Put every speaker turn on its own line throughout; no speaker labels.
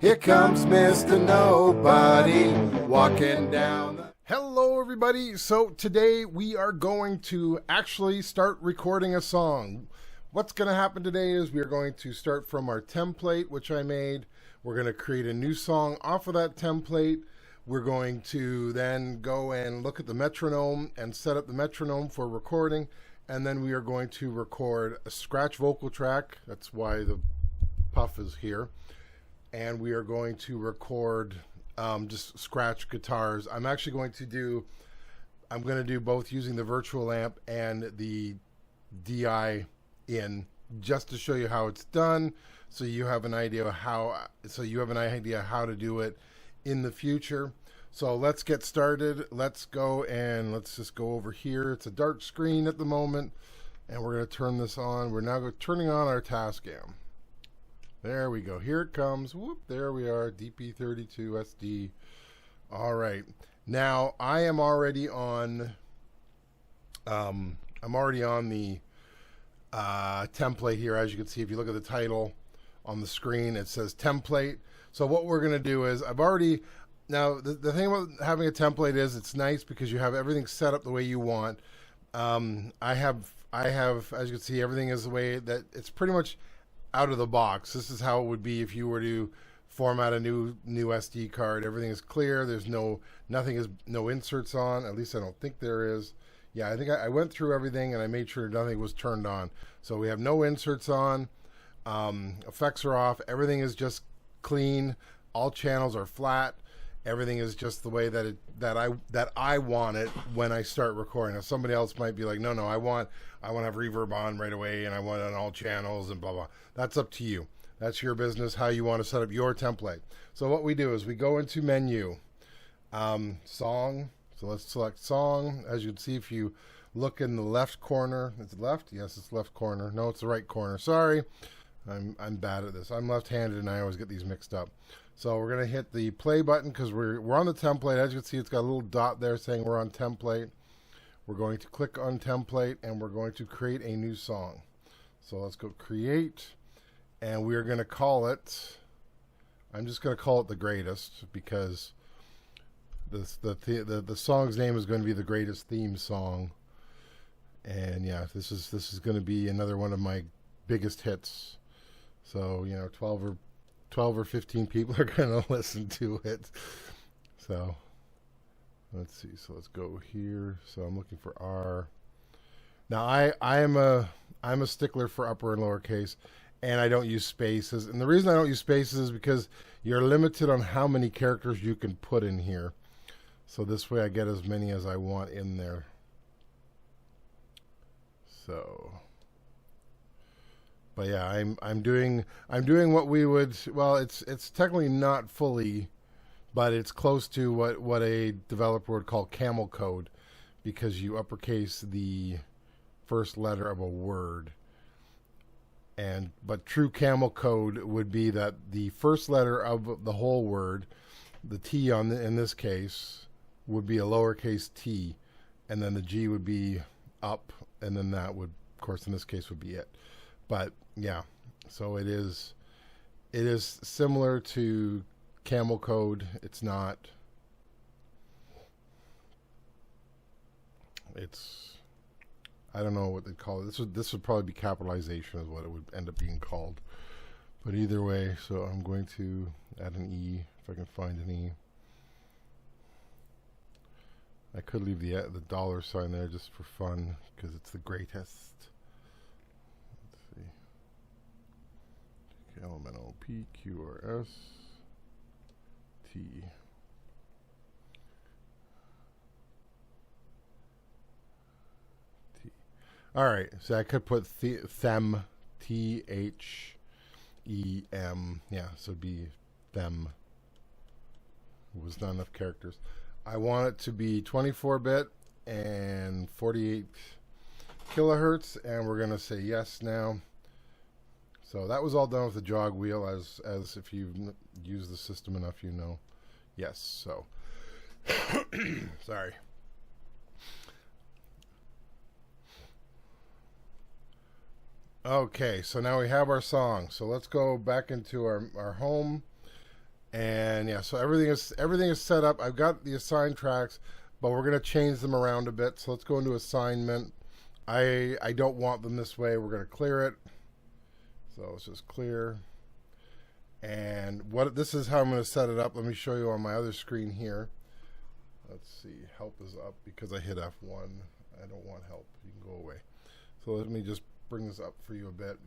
Here comes Mr. Nobody walking down the...
Hello everybody. So today we are going to actually start recording a song. What's going to happen today is we are going to start from our template, which I made. We're going to create a new song off of that template. We're going to then go and look at the metronome and set up the metronome for recording. And then we are going to record a scratch vocal track. That's why the puff is here. And we are going to record just scratch guitars. I'm going to do both using the virtual amp and the DI in, just to show you how it's done, so you have an idea how to do it in the future. So let's get started. Let's go and let's just go over here. It's a dark screen at the moment, and we're going to turn this on. We're now turning on our Tascam. There we go. Here it comes. Whoop, there we are. DP32 SD. All right. Now I am already on. I'm already on the template here. As you can see, if you look at the title on the screen, it says template. So what we're going to do is now the thing about having a template is it's nice because you have everything set up the way you want. I have, as you can see, everything is the way that it's pretty much out of the box. This is how it would be if you were to format a new SD card. Everything is clear. There's no inserts on. At least I don't think there is. Yeah, I think I went through everything and I made sure nothing was turned on. So we have no inserts on. Effects are off. Everything is just clean. All channels are flat. Everything is just the way that I want it when I start recording. Now somebody else might be like, no, I want to have reverb on right away, and I want it on all channels and blah blah. That's up to you. That's your business, how you want to set up your template. So what we do is we go into menu, song. So let's select song. As you can see, if you look in the left corner, is it left? Yes, it's left corner. No, it's the right corner. Sorry, I'm bad at this. I'm left-handed and I always get these mixed up. So we're going to hit the play button because we're on the template. As you can see, it's got a little dot there saying we're on template. We're going to click on template and we're going to create a new song. So let's go create, and we're going to call it, I'm just going to call it The Greatest, because the song's name is going to be The Greatest Theme Song. And yeah, this is going to be another one of my biggest hits. So, 12 or 15 people are going to listen to it. So let's see. So let's go here. So I'm looking for R. Now I'm a stickler for upper and lowercase, and I don't use spaces. And the reason I don't use spaces is because you're limited on how many characters you can put in here. So this way I get as many as I want in there. So, but yeah, I'm doing what we would, well, it's technically not fully, but it's close to what a developer would call camel code, because you uppercase the first letter of a word. But true camel code would be that the first letter of the whole word, the T in this case, would be a lowercase t, and then the G would be up, and then that would, of course, in this case would be it. But yeah, so it is similar to camel code. It's not, I don't know what they call it. This would probably be capitalization is what it would end up being called. But either way, so I'm going to add an E if I can find an E. I could leave the $sign there just for fun because it's the greatest. Let's see. Elemental P, Q, R, S, T. T. All right, so I could put them, THEM. Yeah, so it'd be them. It was not enough characters. I want it to be 24-bit and 48 kilohertz, and we're going to say yes now. So that was all done with the jog wheel, as if you've used the system enough, you know. Yes, so. Sorry. Okay, so now we have our song. So let's go back into our home, And yeah, so everything is set up. I've got the assigned tracks, but we're gonna change them around a bit. So let's go into assignment. I don't want them this way. We're gonna clear it. So let's just clear. And this is how I'm gonna set it up. Let me show you on my other screen here. Let's see, help is up because I hit F1. I don't want help. You can go away. So let me just bring this up for you a bit.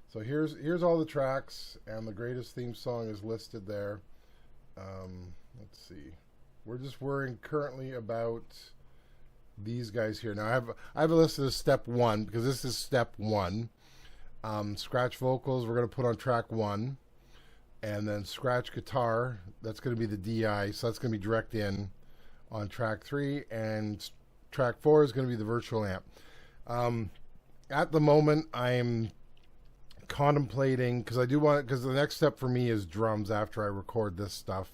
So here's all the tracks, and the greatest theme song is listed there. Let's see. We're just worrying currently about these guys here. Now I have it listed as step 1 because this is step 1. Scratch vocals we're going to put on track 1, and then scratch guitar, that's going to be the DI, so that's going to be direct in on track 3, and track 4 is going to be the virtual amp. At the moment I'm contemplating, because the next step for me is drums after I record this stuff,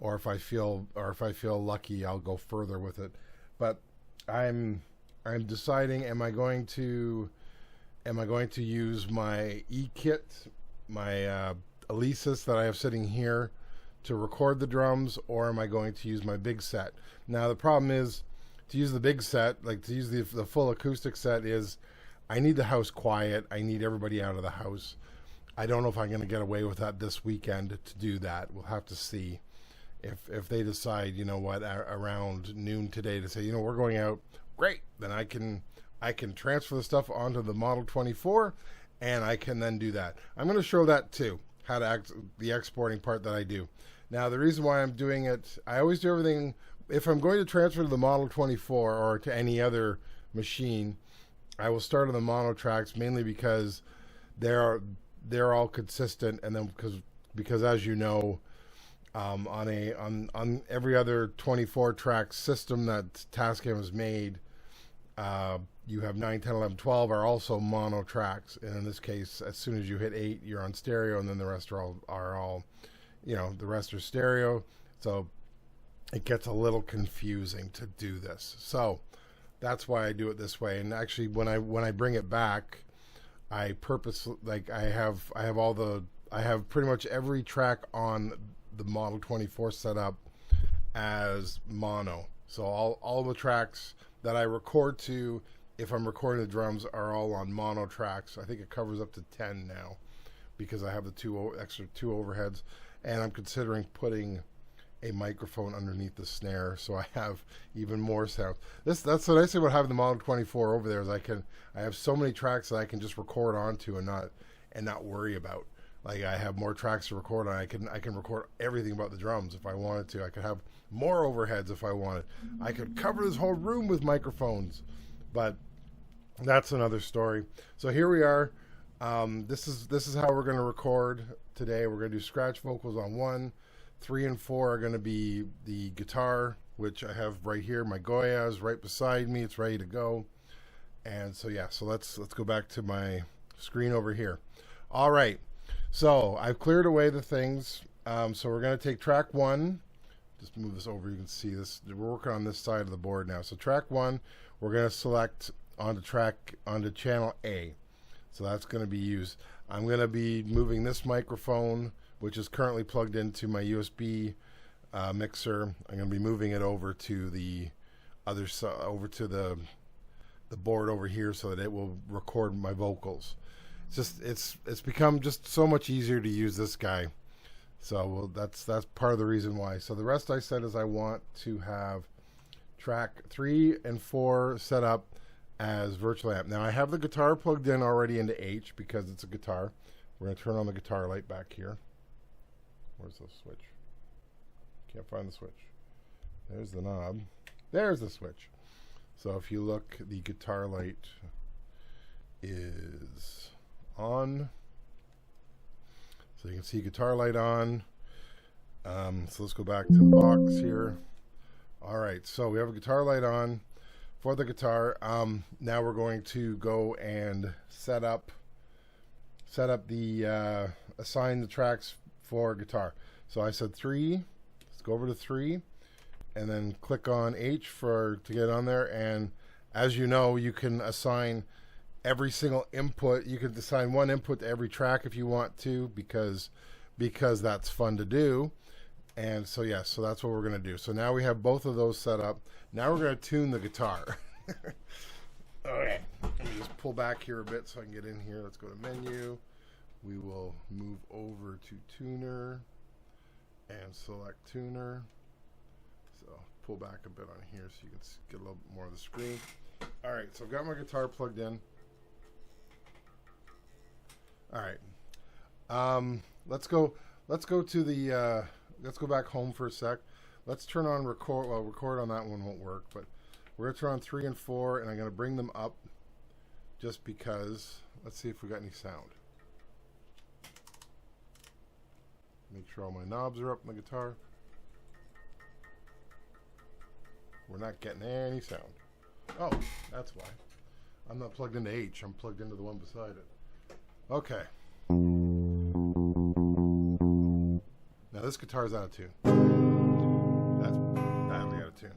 or if I feel lucky I'll go further with it. But I'm deciding, am I going to use my E-kit, my Alesis that I have sitting here to record the drums, or am I going to use my big set? Now the problem is, to use the big set, like to use the full acoustic set, is I need the house quiet. I need everybody out of the house. I don't know if I'm going to get away with that this weekend to do that. We'll have to see if they decide, you know what, around noon today to say, you know, we're going out. Great. Then I can transfer the stuff onto the Model 24, and I can then do that. I'm going to show that too, how to the exporting part that I do. Now the reason why I'm doing it, I always do everything. If I'm going to transfer to the Model 24 or to any other machine, I will start on the mono tracks, mainly because they're all consistent, and then because as you know, on every other 24 track system that Tascam has made, you have 9, 10, 11, 12 are also mono tracks, and in this case, as soon as you hit 8, you're on stereo, and then the rest are all you know, the rest are stereo. So it gets a little confusing to do this. So that's why I do it this way. And actually, when I bring it back, I purposely, like, I have pretty much every track on the Model 24 set up as mono. So all the tracks that I record to, if I'm recording the drums, are all on mono tracks. I think it covers up to 10 now, because I have the extra two overheads, and I'm considering putting a microphone underneath the snare, so I have even more sound. That's what I say about having the Model 24 over there, is I have so many tracks that I can just record onto and not worry about. Like, I have more tracks to record on. I can record everything about the drums if I wanted to. I could have more overheads if I wanted. I could cover this whole room with microphones, but that's another story. So here we are. This is how we're going to record today. We're going to do scratch vocals on 1. 3 and 4 are going to be the guitar, which I have right here. My Goya is right beside me. It's ready to go. And so yeah, so let's go back to my screen over here. All right. So I've cleared away the things. So we're going to take track 1. Just move this over. You can see this. We're working on this side of the board now. So track 1, we're going to select onto channel A. So that's going to be used. I'm going to be moving this microphone, which is currently plugged into my USB mixer. I'm going to be moving it over to the other side, over to the board over here, so that it will record my vocals. It's become just so much easier to use this guy. So that's part of the reason why. So the rest I said is I want to have track 3 and 4 set up as virtual amp. Now I have the guitar plugged in already into H because it's a guitar. We're going to turn on the guitar light back here. Where's the switch? Can't find the switch. There's the knob. There's the switch. So if you look, the guitar light is on. So you can see guitar light on. So let's go back to the box here. All right, so we have a guitar light on for the guitar. Now we're going to go and set up the assign the tracks for guitar. So I said 3. Let's go over to 3 and then click on H to get on there. And as you know, you can assign every single input. You can assign one input to every track if you want to, because because that's fun to do. And so yes, so that's what we're going to do. So now we have both of those set up. Now we're going to tune the guitar. Okay, let me just pull back here a bit so I can get in here. Let's go to menu. We will move over to tuner and select tuner. So pull back a bit on here so you can get a little bit more of the screen. All right, so I've got my guitar plugged in. All right, let's go to the let's go back home for a sec. Let's turn on record. Well, record on that one won't work, but we're going to turn on 3 and 4, and I'm going to bring them up just because. Let's see if we got any sound. Make sure all my knobs are up on the guitar. We're not getting any sound. Oh, that's why. I'm not plugged into H. I'm plugged into the one beside it. Okay. Now this guitar is out of tune. That's badly out of tune.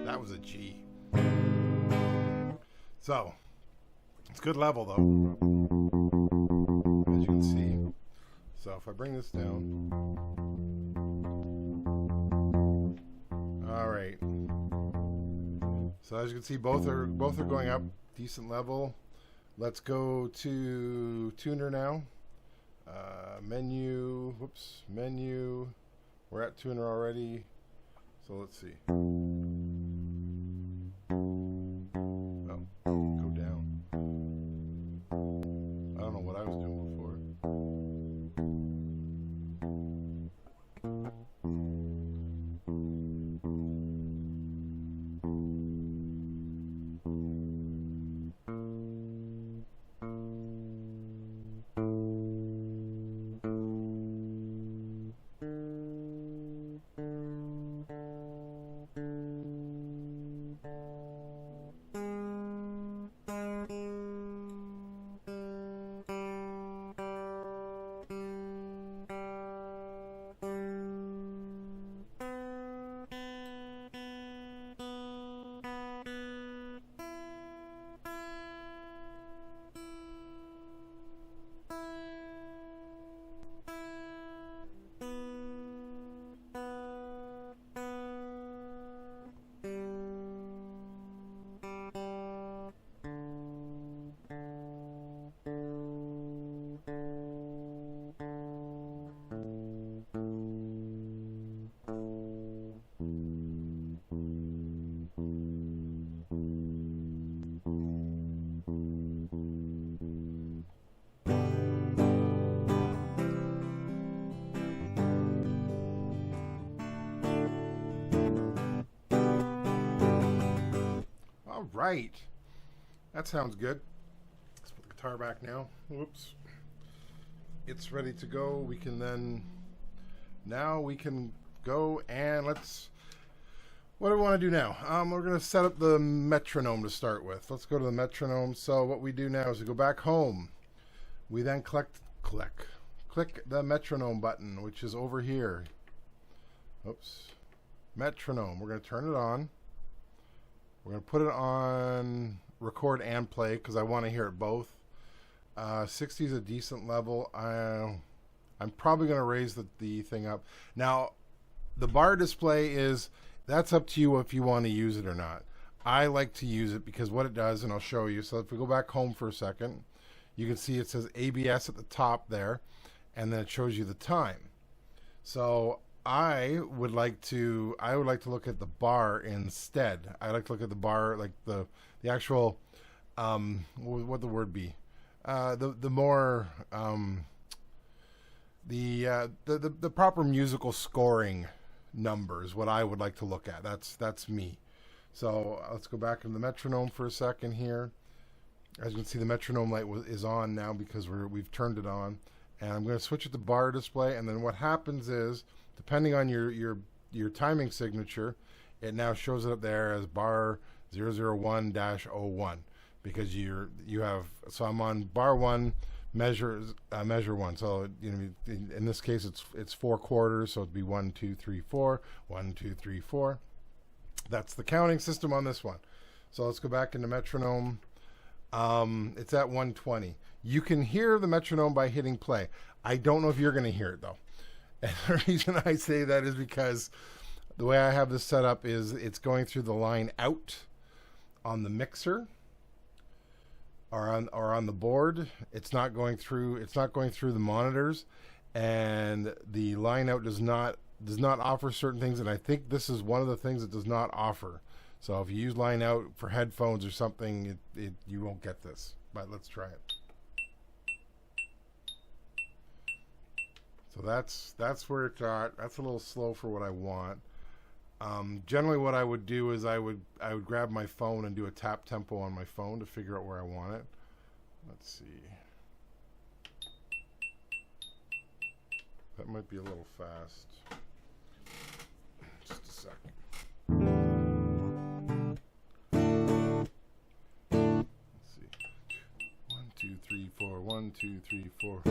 That was a G. So, it's good level though, as you can see. So if I bring this down, all right. So as you can see, both are going up, decent level. Let's go to tuner now. Menu, whoops, menu. We're at tuner already. So let's see. Oh, go down. I don't know what I was doing before. Right. That sounds good. Let's put the guitar back now. Whoops. It's ready to go. We can then, now we can go and let's, what do we want to do now? We're going to set up the metronome to start with. Let's go to the metronome. So what we do now is we go back home. We then click the metronome button, which is over here. Oops. Metronome. We're going to turn it on. We're going to put it on record and play because I want to hear it both. 60 is a decent level. I'm probably going to raise the thing up. Now, the bar display is, that's up to you if you want to use it or not. I like to use it because what it does, and I'll show you. So if we go back home for a second, you can see it says ABS at the top there, and then it shows you the time. So I would like to look at the bar instead. I like to look at the bar, like the actual what would the word be? The more the proper musical scoring numbers. What I would like to look at. That's me. So let's go back in the metronome for a second here. As you can see, the metronome light is on now because we've turned it on. And I'm going to switch it to bar display. And then what happens is, depending on your timing signature, it now shows it up there as bar 001-01 because you have. So I'm on bar 1, measure 1. So in this case it's 4 quarters, so it'd be 1 2 3 4, 1 2 3 4. That's the counting system on this one. So let's go back into metronome. It's at 120. You can hear the metronome by hitting play. I don't know if you're going to hear it though. And the reason I say that is because the way I have this set up is it's going through the line out on the mixer or on the board. It's not going through the monitors, and the line out does not offer certain things, and I think this is one of the things it does not offer. So if you use line out for headphones or something, you won't get this. But let's try it. So that's where it's at. That's a little slow for what I want. Generally what I would do is I would grab my phone and do a tap tempo on my phone to figure out where I want it. Let's see. That might be a little fast. Just a second. Let's see. 1, 2, 3, 4. 1, 2, 3, 4.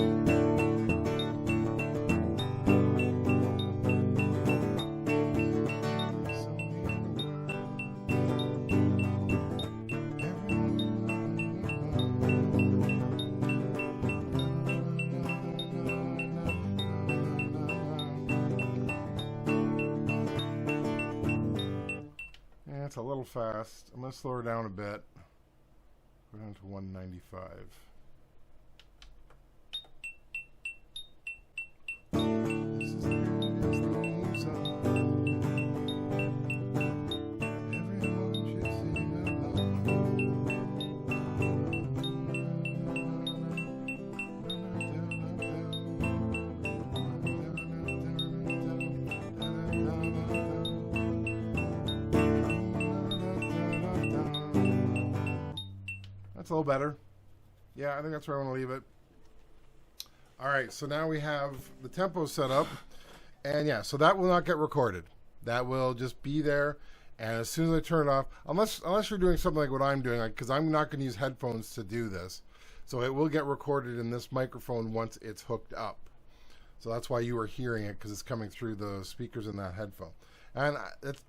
It's a little fast. I'm going to slow her down a bit. Go down to 195. This is the theme song. Everyone should sing That's a little better. Yeah, I think that's where I want to leave it. All right, so now we have the tempo set up. And yeah, so that will not get recorded. That will just be there. And as soon as I turn it off, unless you're doing something like what I'm doing, because I'm not going to use headphones to do this. So it will get recorded in this microphone once it's hooked up. So that's why you are hearing it, because it's coming through the speakers in that headphone. And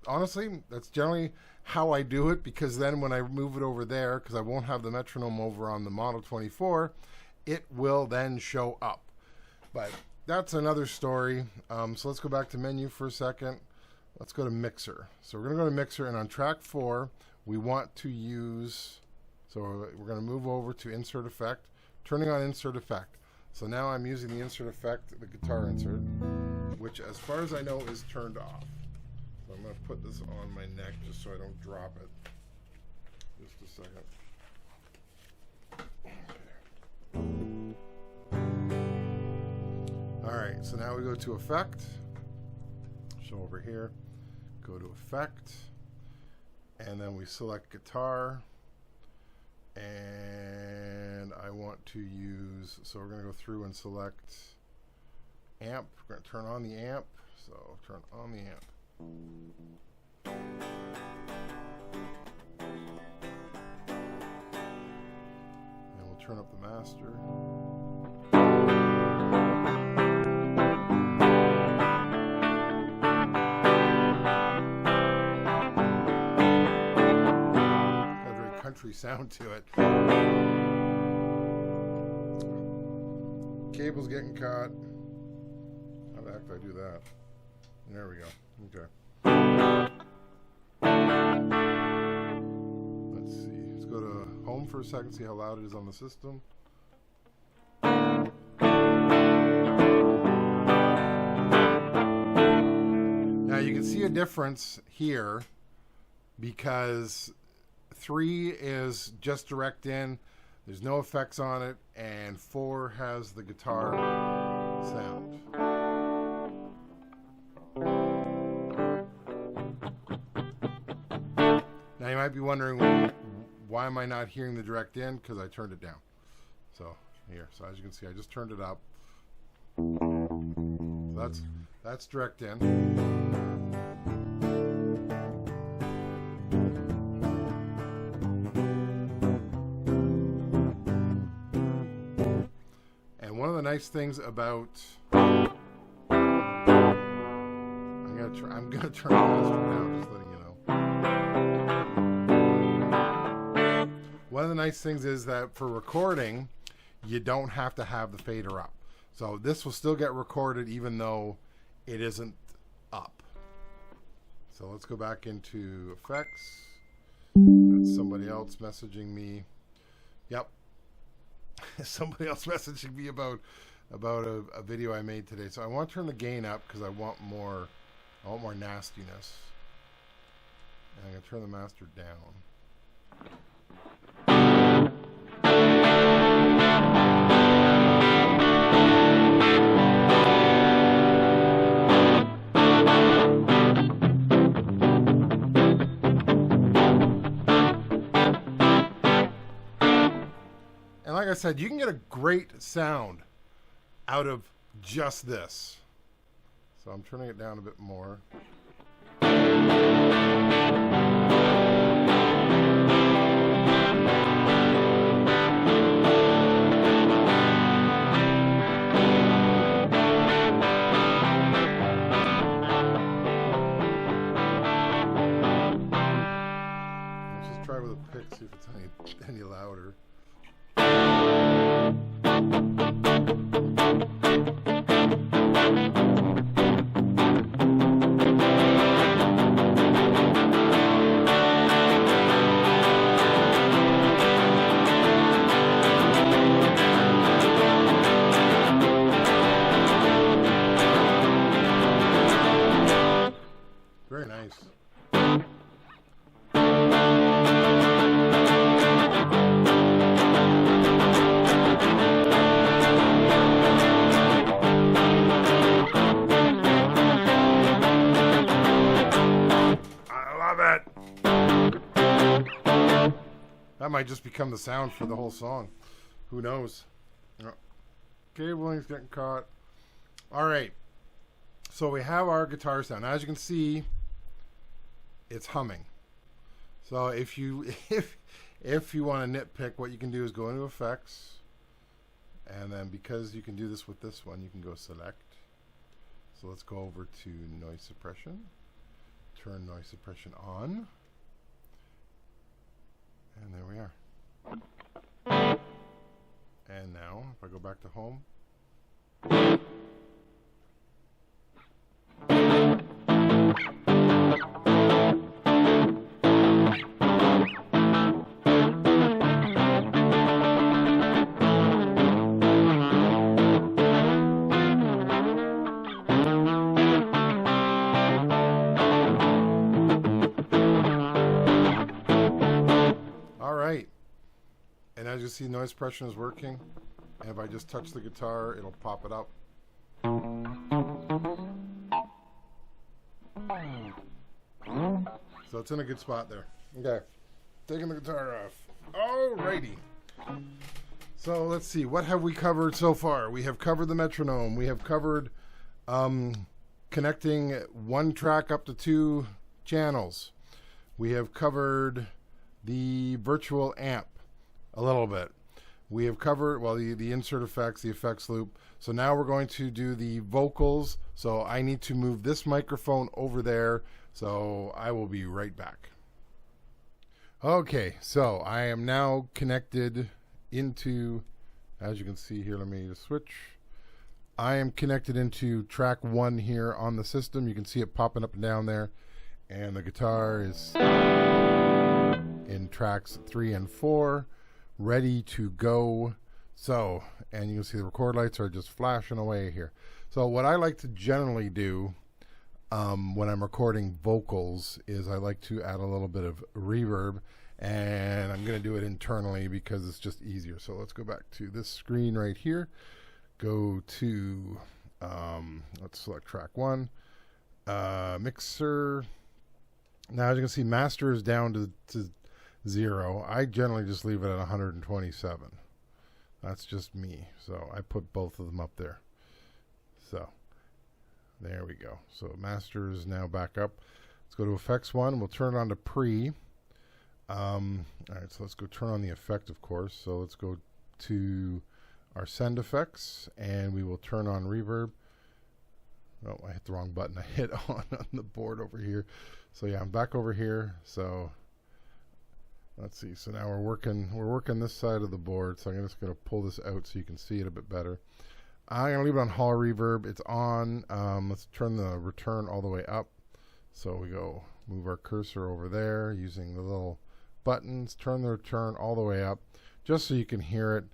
honestly, that's generally how I do it, because then when I move it over there, because I won't have the metronome over on the Model 24, it will then show up. But that's another story. So let's go back to menu for a second. Let's go to mixer. So we're going to go to mixer, and on track 4, we want to use, so we're going to move over to insert effect, turning on insert effect. So now I'm using the insert effect, the guitar insert, which as far as I know is turned off. So I'm going to put this on my neck just so I don't drop it. Just a second. Alright, so now we go to effect. Show over here. Go to effect. And then we select guitar. And I want to use, so we're going to go through and select amp. We're going to turn on the amp. So turn on the amp. And we'll turn up the master. Got a very country sound to it. Cable's getting caught. How the heck do I do that? There we go. Okay. Let's see. Let's go to home for a second, see how loud it is on the system. Now you can see a difference here because 3 is just direct in. There's no effects on it, and 4 has the guitar sound. Now you might be wondering, why am I not hearing the direct in? Because I turned it down. So here, so as you can see, I just turned it up. So that's direct in. And one of the nice things about I'm gonna turn the master down, just letting you know. One one of the nice things is that for recording, you don't have to have the fader up. So this will still get recorded even though it isn't up. So let's go back into effects. That's somebody else messaging me. Yep. Somebody else messaging me about a video I made today. So I want to turn the gain up because I want more nastiness. And I'm going to turn the master down. And like I said, you can get a great sound out of just this. So I'm turning it down a bit more. Let's just try with a pick, see if it's any louder. Very nice. That might just become the sound for the whole song. Who knows? Cabling's getting caught. All right. So we have our guitar sound. As you can see, it's humming. So if you want to nitpick, what you can do is go into effects, and then because you can do this with this one, you can go select. So let's go over to noise suppression. Turn noise suppression on. And there we are. And now, if I go back to home. And as you see, noise suppression is working. And if I just touch the guitar, it'll pop it up. So it's in a good spot there. Okay, taking the guitar off. Alrighty. So let's see, what have we covered so far? We have covered the metronome. We have covered connecting one track up to 2 channels. We have covered the virtual amp a little bit. We have covered, well, the insert effects, the effects loop. So now we're going to do the vocals. So I need to move this microphone over there. So I will be right back. Okay, so I am now connected into, as you can see here, let me just switch. I am connected into track 1 here on the system. You can see it popping up and down there. And the guitar is in tracks 3 and 4, ready to go. So, and you can see the record lights are just flashing away here. So what I like to generally do when I'm recording vocals is I like to add a little bit of reverb, and I'm going to do it internally because it's just easier. So let's go back to this screen right here. Go to, let's select track 1, mixer. Now as you can see, master is down to 0. I generally just leave it at 127. That's just me. So I put both of them up there. So there we go. So master is now back up. Let's go to effects 1. We'll turn it on to pre. All right, so let's go turn on the effect, of course. So let's go to our send effects, and we will turn on reverb. Oh, I hit the wrong button. I hit on the board over here. So yeah, I'm back over here. So Let's see. So now we're working this side of the board. So I'm just going to pull this out so you can see it a bit better. I'm going to leave it on hall reverb. It's on. Let's turn the return all the way up. So we go move our cursor over there using the little buttons. Turn the return all the way up just so you can hear it.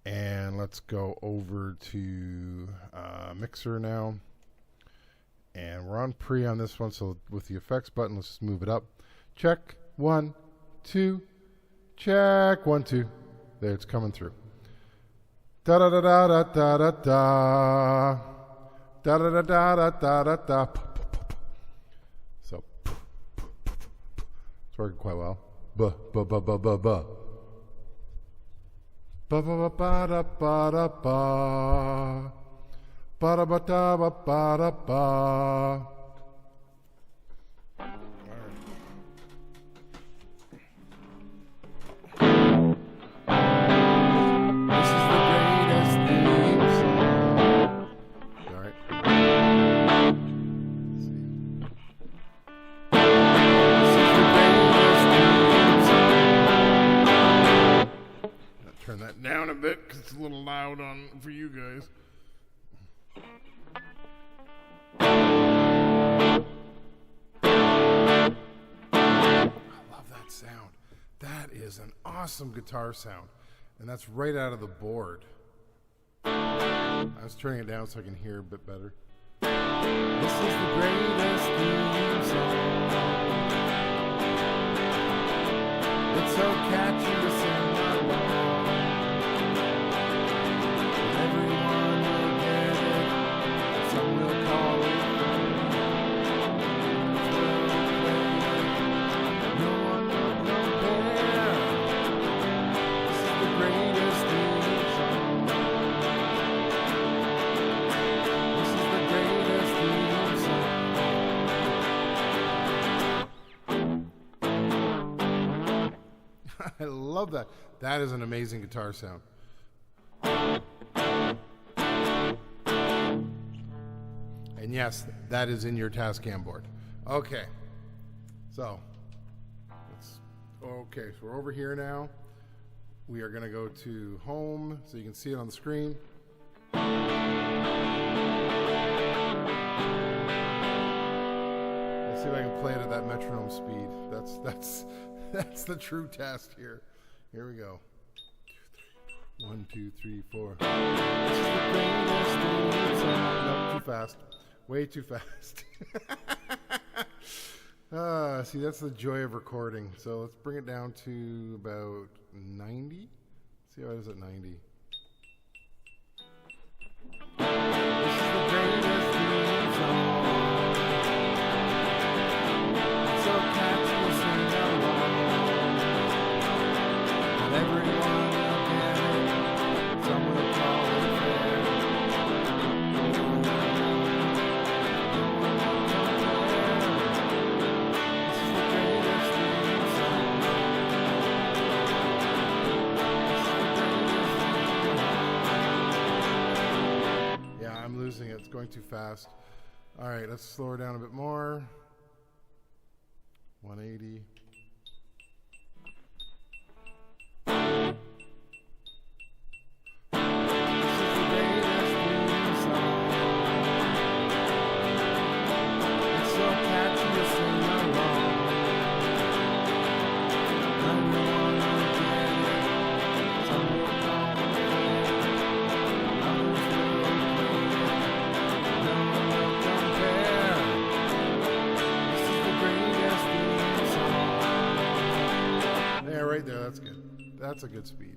And let's go over to mixer now. And we're on pre on this one. So with the effects button, let's just move it up. Check 1, 2. Check 1, 2. There, it's coming through. Da da da da da da da da da da da da da da da. So it's working quite well. Ba ba ba ba ba ba. Ba ba ba ba da ba da ba. Ba da ba da ba ba da ba. Turn that down a bit because it's a little loud for you guys. I love that sound. That is an awesome guitar sound. And that's right out of the board. I was turning it down so I can hear a bit better. This is the greatest theme song. It's so catchy to sing along. Everyone will get it. Some will call it no one will compare. This is the greatest theme song. This is the greatest theme song. I love that. That is an amazing guitar sound. And yes, that is in your Tascam board. Okay. So we're over here now. We are going to go to home so you can see it on the screen. Let's see if I can play it at that metronome speed. That's the true test here. Here we go. 1, 2, 3, 4. This is the greatest theme song. Nope, too fast. Way too fast. See, that's the joy of recording. So let's bring it down to about 90. See how it is at 90. This is the greatest theme song. It's so catchy to sing along. And everyone will get it. Some will call it fair. I'm losing it. It's going too fast. All right, let's slow her down a bit more. 180. Right there, that's good. That's a good speed.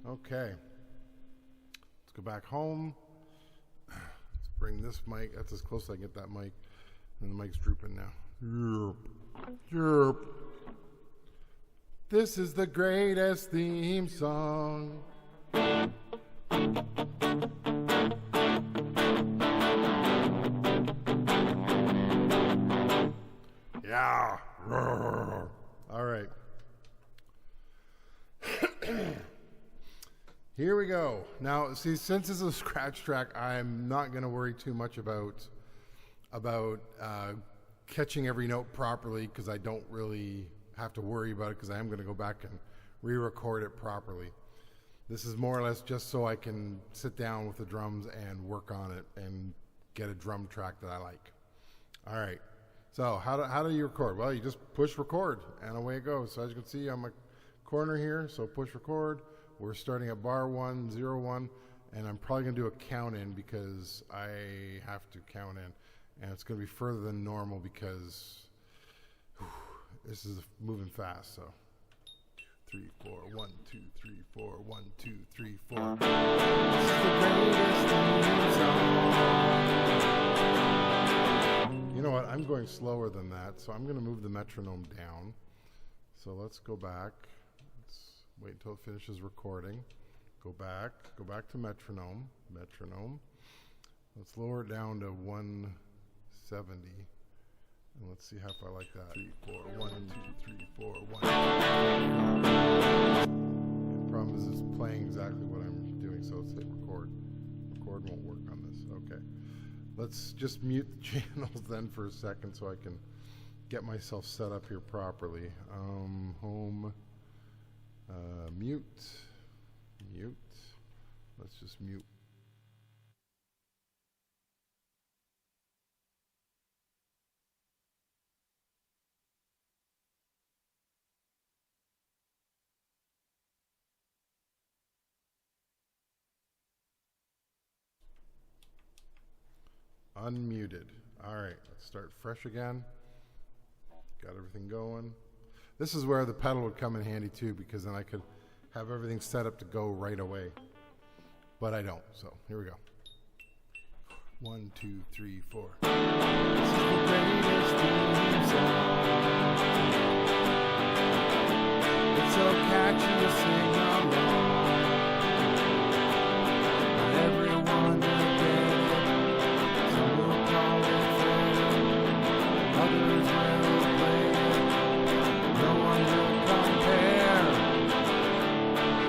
Okay. Let's go back home. Let's bring this mic. That's as close as I can get that mic. And the mic's drooping now. This is the greatest theme song. Yeah. All right. Here we go. Now, see, since it's a scratch track, I'm not going to worry too much about catching every note properly because I don't really have to worry about it because I am going to go back and re-record it properly. This is more or less just so I can sit down with the drums and work on it and get a drum track that I like. All right. So how do you record? Well, you just push record and away it goes. So as you can see, I'm a corner here, so push record. We're starting at bar 1, 0, 1, and I'm probably going to do a count in because I have to count in, and it's going to be further than normal because this is moving fast. So 2, 3, 4, 1, 2, 3, 4, 1, 2, 3, 4. This is the greatest theme song. You know what? I'm going slower than that, so I'm going to move the metronome down. So let's go back. Let's wait until it finishes recording. Go back to metronome. Let's lower it down to 170. And let's see how far I like that. 3, 4, 1, 2, 3, 4, 1. The problem is it's playing exactly what I'm doing, so let's hit record. Record won't work on this. Okay. Let's just mute the channels then for a second so I can get myself set up here properly. Home, mute. Let's just mute. Unmuted. All right, let's start fresh again. Got everything going. This is where the pedal would come in handy too, because then I could have everything set up to go right away. But I don't, so here we go. 1, 2, 3, 4. This is the greatest theme song. It's so catchy to sing along. Not everyone will get it. Some will call it fair. Others will play it. No one will compare.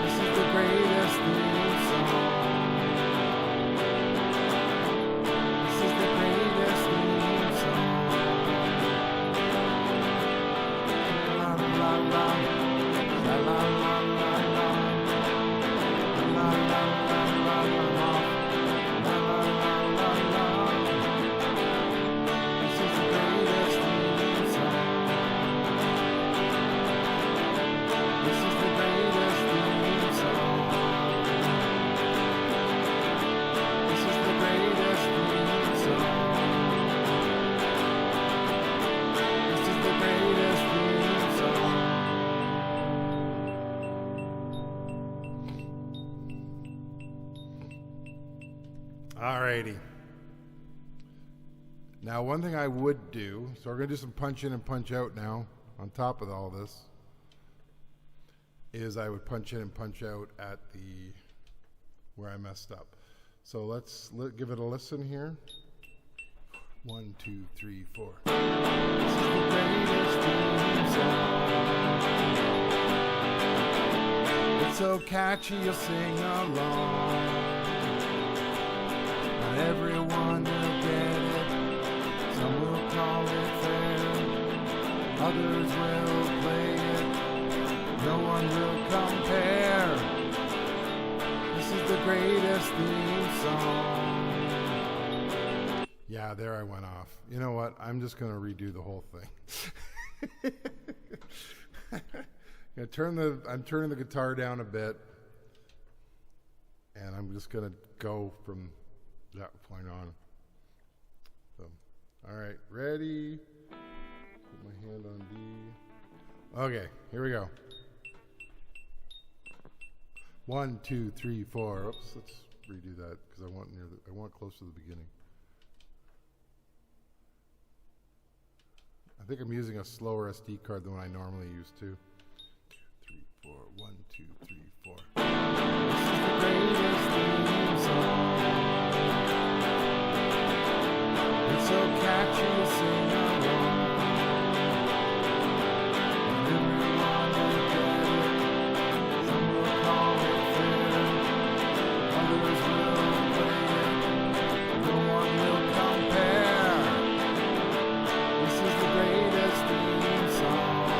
This is the greatest theme song. This is the greatest theme song. La la la, la la la la la, la la la la la, la la la la la. This is the greatest theme song. This is the greatest theme song. This is the greatest theme song. This is the greatest theme song. Alrighty. Now, one thing I would do, so we're going to do some punch in and punch out now, on top of all this, is I would punch in and punch out at the, where I messed up. So let's give it a listen here. 1, 2, 3, 4. This is the greatest theme song. It's so catchy, you'll sing along. Not everyone will get it. Some will call it fair. Others will play it. No one will compare. This is the greatest theme song. Yeah, there I went off. You know what? I'm just going to redo the whole thing. I'm turning the guitar down a bit, and I'm just going to go from that point on. So, all right, ready? Put my hand on D. Okay, here we go. 1, 2, 3, 4. Oops, let's redo that because I want close to the beginning. I think I'm using a slower SD card than what I normally use too. 2, 3, 4. 1, 2, 3, 4. This is the greatest theme song. It's so catchy to sing along. Everyone will get it. Some will call it fair. Others will play it. No one will compare. This is the greatest theme song.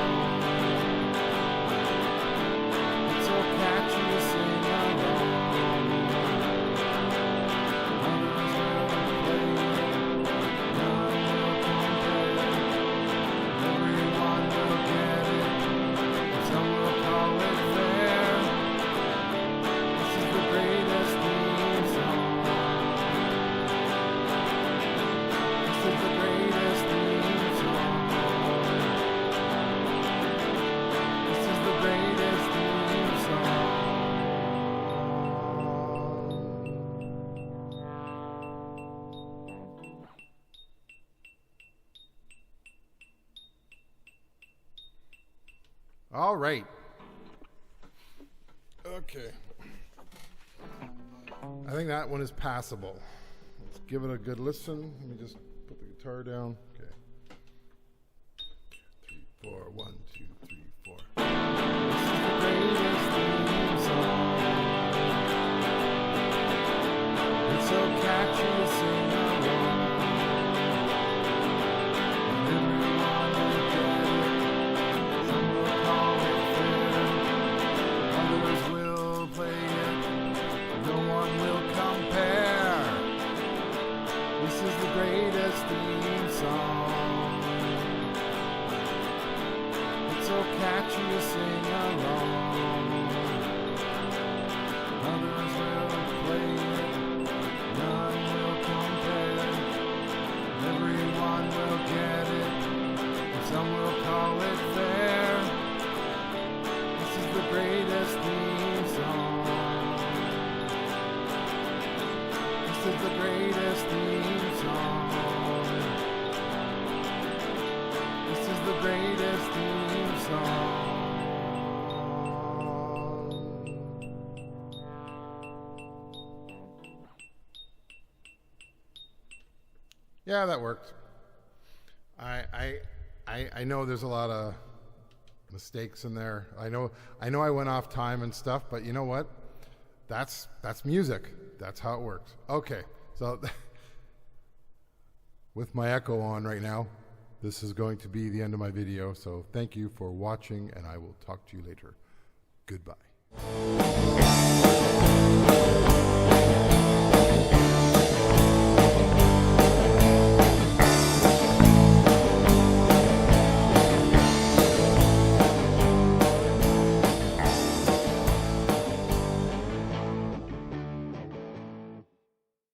All right. Okay. I think that one is passable. Let's give it a good listen. Let me just put the guitar down. Okay. 3, 4, 1, 2, 3, 4. This is the greatest theme song. It's so catchy to sing along. And everyone will get it. Some will call it fair. Others will play it. No one will compare. This is the greatest theme song. It's so catchy to sing along. Others will play it. None will compare. Everyone will get it. And some will call it fair. This is the greatest theme song. This is the greatest theme song. This is the greatest theme song. Yeah, that worked. I know there's a lot of mistakes in there. I know I went off time and stuff, but you know what? That's music. That's how it works. Okay, so with my echo on right now, this is going to be the end of my video. So thank you for watching, and I will talk to you later. Goodbye.